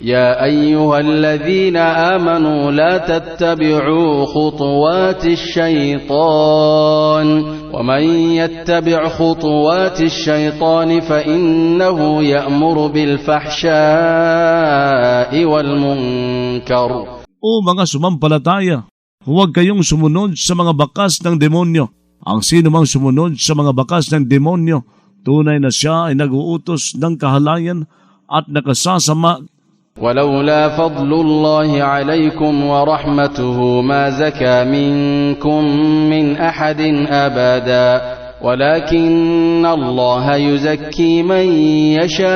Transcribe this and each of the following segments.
يا أيها الذين آمنوا لا تتبعوا خطوات الشيطان ومن يتبع خطوات الشيطان فإنه يأمر بالفحشاء والمنكر. O mga sumampalataya, huwag kayong sumunod sa mga bakas ng demonyo. Ang sino mang sumunod sa mga bakas ng demonyo, tunay na siya ay nag-uutos ng kahalayan at nakasasama. ولولا فضل الله عليكم ورحمته ما زكى منكم من أحد أبدا ولكن الله يزكي من يشاء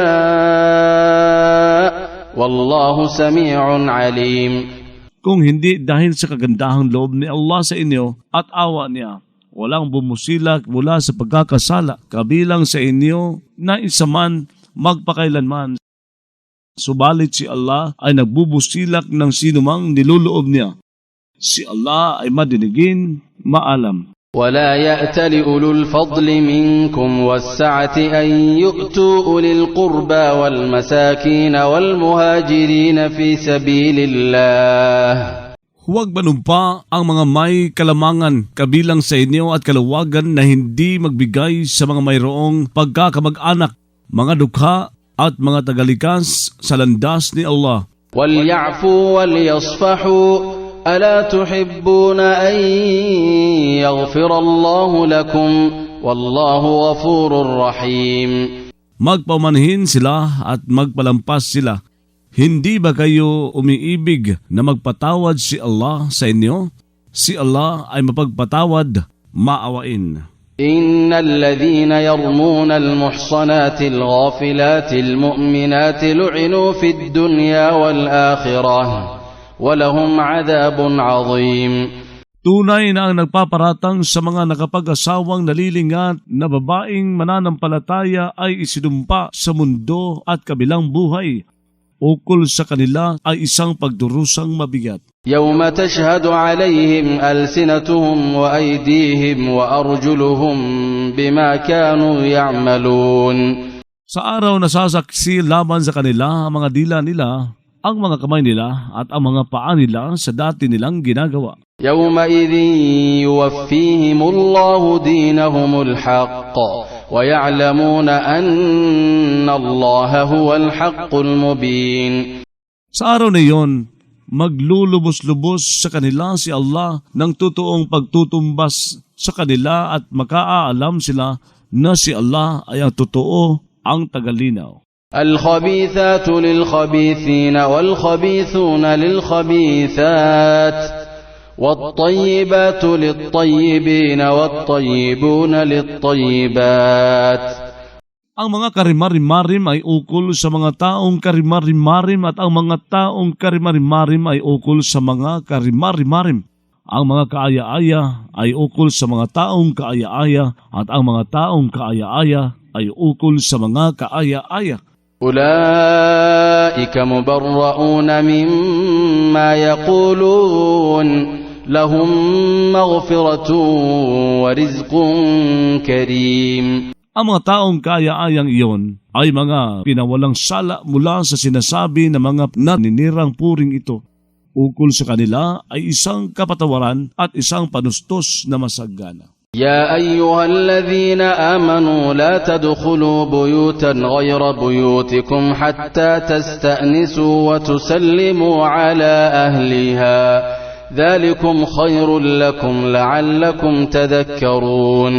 والله سميع عليم. Kung hindi dahil sa kagandahang loob ni Allah sa inyo at awa niya, walang bumusilak mula sa pagkakasala kabilang sa inyo na isa man magpakailanman. Subalit si Allah ay nagbubusilak ng sinumang niluloob niya. Si Allah ay madinigin, maalam. ولا يأتل أولو الفضل منكم والسعة أن يؤتوا أولي القربى والمساكين والمهاجرين في سبيل الله. Huwag manumpa ang mga may kalamangan kabilang sa inyo at kalawagan na hindi magbigay sa mga mayroong pagkakamag-anak, mga dukha at mga tagalikas sa landas ni Allah. وَلْيَعْفُوا وَلْيَصْفَحُوا أَلَا تُحِبُّونَ أَن يَغْفِرَ اللَّهُ لَكُمْ وَاللَّهُ غَفُورٌ رَحِيمٌ. Magpamanhin sila at magpalampas sila. Hindi ba kayo umiibig na magpatawad si Allah sa inyo? Si Allah ay mapagpatawad, maawain. إن الذين يرمون المحصنات الغافلات المؤمنات لعنوا في الدنيا والآخرة ولهم عذاب عظيم. Tunay na ang nagpaparatang sa mga nakapag-asawang nalilingat na babaeng mananampalataya ay isinumpa sa mundo at kabilang buhay. Ukol sa kanila ay isang pagdurusang mabigat. يوم تشهد عليهم ألسنتهم وأيديهم وأرجلهم بما كانوا يعملون. Sa araw na sasaksi laban sa kanila ang mga dila nila, ang mga kamay nila at ang mga paa nila sa dati nilang ginagawa. يومئذ يوفيهم الله دينهم الحق ويعلمون أن الله هو الحق المبين. Sa araw na iyon, maglulubos-lubos sa kanila si Allah ng totoong pagtutumbas sa kanila at makaalam sila na si Allah ay ang totoo, ang tagalinaw. الخبيثات للخبيثين والخبيثون للخبيثات والطيبات للطيبين والطيبون للطيبات. Ang mga karimari-marim ay ukol sa mga taong karimari-marim at ang mga taong karimari-marim ay ukol sa mga karimari-marim. Ang mga kaaya-aya ay ukol sa mga taong kaaya-aya at ang mga taong kaaya-aya ay ukol sa mga kaaya-aya. أولئك مبرؤون مما يقولون لهم مغفرة ورزق كريم. Ang mga taong kaaya-ayang iyon ay mga pinawalang sala mula sa sinasabi ng mga naninirang puring ito. Ukol sa kanila ay isang kapatawaran at isang panustos na masagana. يا أيها الذين آمنوا لا تدخلوا بيوتا غير بيوتكم حتى تستأنسوا وتسلموا على أهلها ذلكم خير لكم لعلكم تذكرون.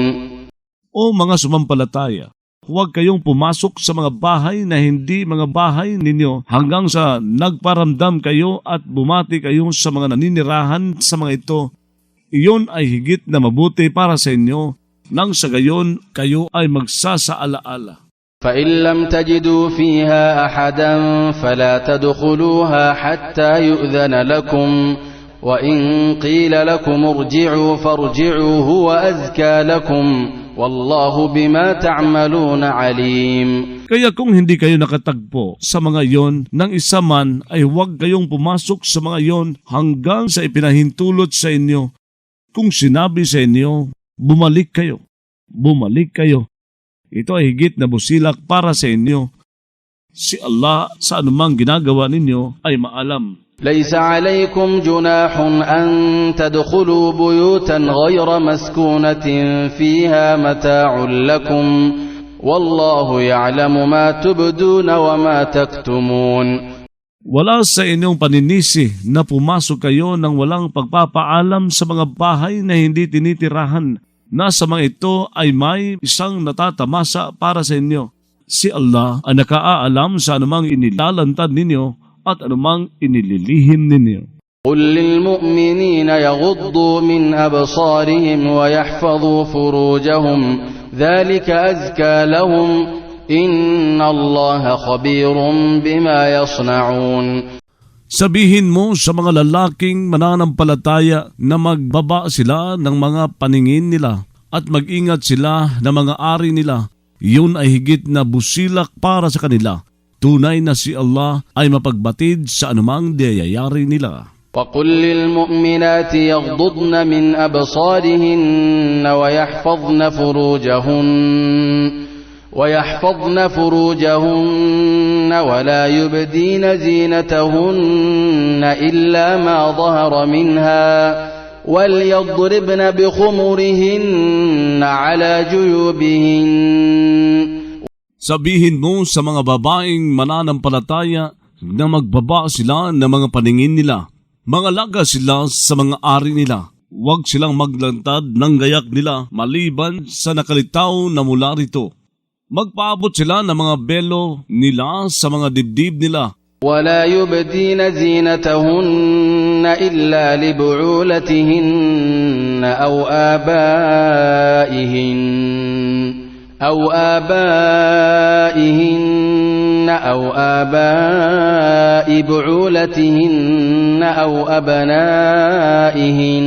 O mga sumampalataya, huwag kayong pumasok sa mga bahay na hindi mga bahay ninyo hanggang sa nagparamdam kayo at bumati kayo sa mga naninirahan sa mga ito. Iyon ay higit na mabuti para sa inyo, nang sa gayon kayo ay magsasaalaala. فإن لم تجدوا فيها أحدا فلا تدخلوها حتى يؤذن لكم وإن قيل لكم ارجعوا فارجعوا هو أزكى لكم والله بما تعملون عليم. Kaya kung hindi kayo nakatagpo sa mga iyon ng isa man, ay huwag kayong pumasok sa mga iyon hanggang sa ipinahintulot sa inyo. Kung sinabi sa inyo, bumalik kayo. Bumalik kayo. Ito ay higit na busilak para sa inyo, Si Allah sa anumang ginagawa ninyo ay maalam. ليس عليكم جناح أن تدخلوا بيوتا غير مسكونة فيها متاع لكم والله يعلم ما تبدون وما تكتمون. Wala sa inyong paninisi na pumasok kayo ng walang pagpapaalam sa mga bahay na hindi tinitirahan, na sa mga ito ay may isang natatamasa para sa inyo. Si Allah ang nakaalam sa anumang inilalantad ninyo at anumang inililihim ninyo. قل للمؤمنين يغضوا من أبصارهم ويحفظوا فروجهم ذلك أزكى لهم إن الله خبير بما يصنعون. Sabihin mo sa mga lalaking mananampalataya na magbaba sila ng mga paningin nila at mag-ingat sila ng mga ari nila. Yun ay higit na busilak para sa kanila. Tunay na si Allah ay mapagbatid sa anumang diyayari nila. وقل للمؤمنات يغضضن من أبصارهن ويحفظن فروجهن ولا يبدين زينتهن إلا ما ظهر منها وليضربن بخمرهن على جيوبهن. Sabihin mo sa mga babaeng mananampalataya na magbaba sila ng mga paningin nila. Mangalaga sila sa mga ari nila. Huwag silang maglantad ng gayak nila maliban sa nakalitaw na mula rito. Magpaabot sila ng mga belo nila sa mga dibdib nila. ولا يبدين زينتهن إلا لبعولتهن أو آبائهن أو آباء بعولتهن أو أبنائهن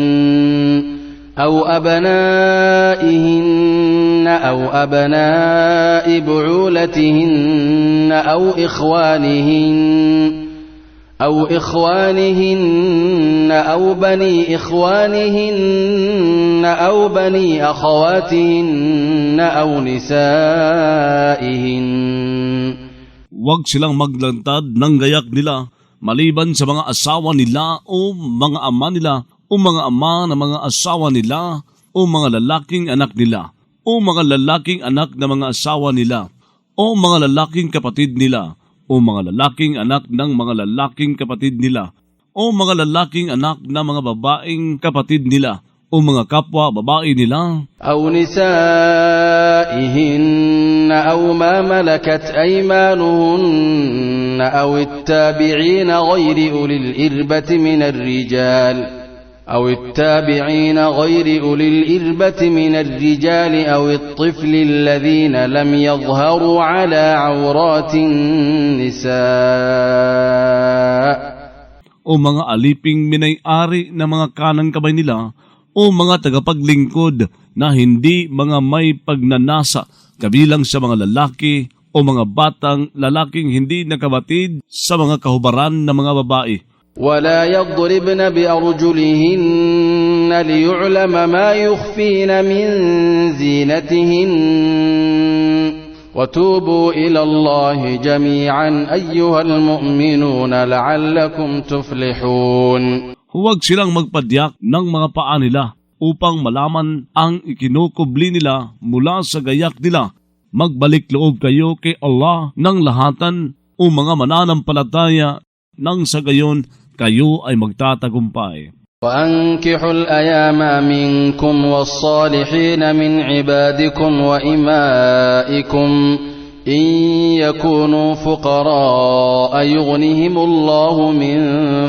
أو أبناء بعولتهن أو إخوانهن أو بني إخوانهن أو بني أخواتهن أو نسائهن. Huwag silang maglantad ng gayak nila maliban sa mga asawa nila o mga ama nila o mga ama ng mga asawa nila o mga lalaking anak nila o mga lalaking anak ng mga asawa nila o mga lalaking kapatid nila o mga lalaking anak ng mga lalaking kapatid nila o mga lalaking anak ng mga babaeng kapatid nila o mga kapwa babae nila. أو نسائهن أو ما ملكت أيمانهن أو التابعين غير أولي الإربة من الرجال أو الطفل الذين لم يظهروا على عورات النساء. O mga aliping minay-ari na mga kanang kamay nila o mga tagapaglingkod na hindi mga may pagnanasa kabilang sa mga lalaki o mga batang lalaking hindi nakabatid sa mga kahubaran ng mga babae. ولا يضربن بأرجلهن ليعلم ما يخفين من زينتهن وتوبوا إلى الله جميعا أيها المؤمنون لعلكم تفلحون. Huwag silang magpadyak ng mga paa nila upang malaman ang ikinukubli nila mula sa gayak nila. Magbalik loob kayo kay Allah ng lahatan o mga mananampalataya nang sa gayon kayo ay magtatagumpay. وأنكحوا الأيام منكم والصالحين من عبادكم وإمائكم إن يكونوا فقراء يغنهم الله من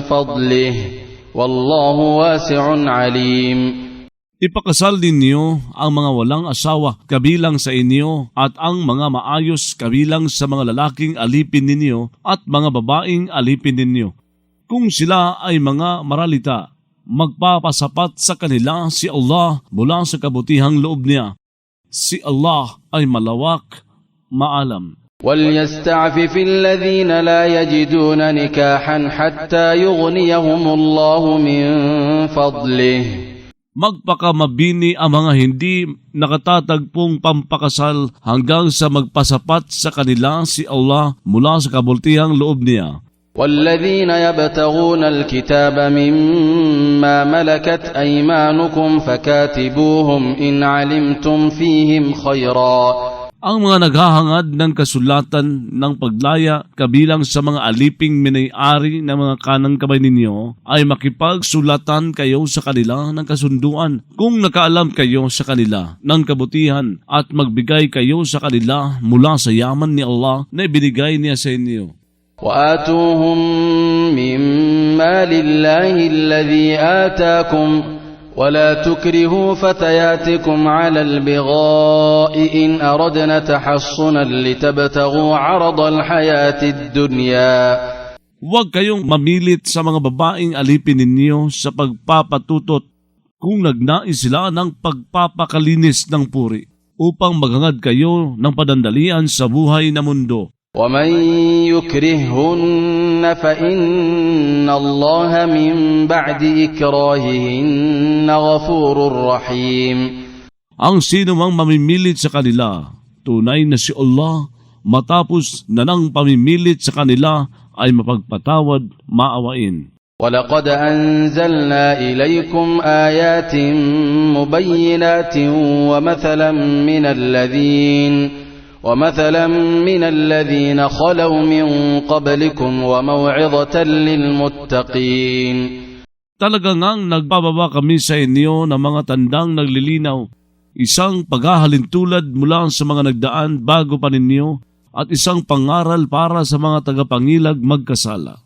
فضله والله واسع عليم. Ipakasal ninyo ang mga walang asawa kabilang sa inyo at ang mga maayos kabilang sa mga lalaking alipin ninyo at mga babaeng alipin ninyo. Kung sila ay mga maralita, magpapasapat sa kanila si Allah mula sa kabutihang loob niya. Si Allah ay malawak, maalam. وَلْيَسْتَعْفِفِ الَّذِينَ لَا يَجِدُونَ نِكَاحًا حَتَّى يُغْنِيَهُمُ اللَّهُ مِنْ فَضْلِهِ. magpakamabini ang mga hindi nakatatagpong pampakasal hanggang sa magpasapat sa kanila si Allah mula sa kabultihang loob niya. والذين يبتغون الكتاب مما ملكت أيمانكم فكاتبوهم إن علمتم فيهم خيرا. Ang mga naghahangad ng kasulatan ng paglaya kabilang sa mga aliping minay-ari ng mga kanang kamay ninyo ay makipagsulatan kayo sa kanila ng kasunduan kung nakaalam kayo sa kanila ng kabutihan at magbigay kayo sa kanila mula sa yaman ni Allah na ibinigay niya sa inyo. وآتوهم من مال الله الذي آتاكم ولا تكرهوا فتياتكم على البغاء إن أردنا تحصنا لتبتغوا عرض الحياة الدنيا. Huwag kayong mamilit sa mga babaeng alipin ninyo sa pagpapatutot kung nagnais sila ng pagpapakalinis ng puri upang maghangad kayo ng padandalian sa buhay na mundo. ومن يكرههن فإن الله من بعد إكراههن غفور رحيم. Ang sino mang mamimilit sa kanila, tunay na si Allah, matapos na nang pamimilit sa kanila ay mapagpatawad, maawain. ولقد أنزلنا إليكم آيات مبينات ومثلا من الذين خلوا من قبلكم وموعظة للمتقين. Talaga ngang nagbababa kami sa inyo ng mga tandang naglilinaw, isang paghahalintulad mula sa mga nagdaan bago pa ninyo at isang pangaral para sa mga tagapangilag magkasala.